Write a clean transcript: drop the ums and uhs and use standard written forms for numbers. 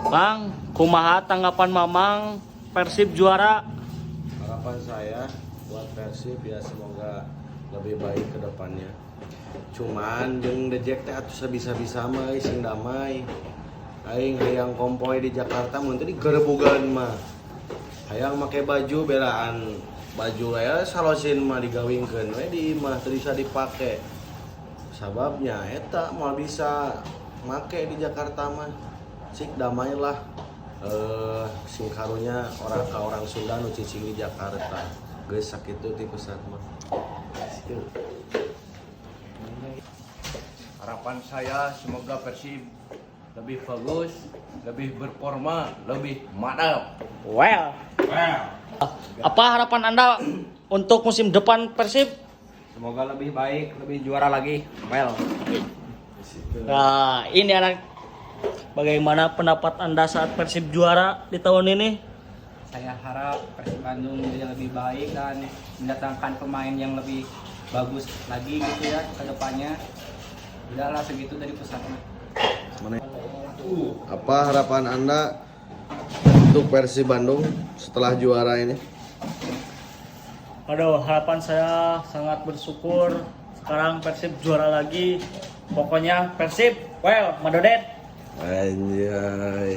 Kang, kumaha tanggapan Mamang Persib juara? Harapan saya buat Persib ya semoga lebih baik ke depannya. Cuman jeung dejek teh atuh sabisa-bisa mah sing damai. Aing hayang kompoe di Jakarta mun teh digerebugan mah. Hayang make baju belaan baju aya salosin mah digawingkeun we di imah teu bisa dipake. Sababnya eta mah bisa make di Jakarta mah. Cik damai lah. Sing karunya orang Sunda nu cicing di Jakarta. Geus sakitu ti pusat mah. Harapan saya semoga Persib lebih bagus, lebih berforma, lebih mantap. Well, apa harapan Anda untuk musim depan Persib? Semoga lebih baik, lebih juara lagi. Well, Nah, ini anak, bagaimana pendapat Anda saat Persib juara di tahun ini? Saya harap Persib Bandung menjadi lebih baik dan mendatangkan pemain yang lebih bagus lagi gitu ya ke depannya. Udahlah segitu dari pusatnya. Apa harapan Anda untuk Persib Bandung setelah juara ini? Aduh, harapan saya sangat bersyukur sekarang Persib juara lagi. Pokoknya Persib, well, Madodet. Anjay.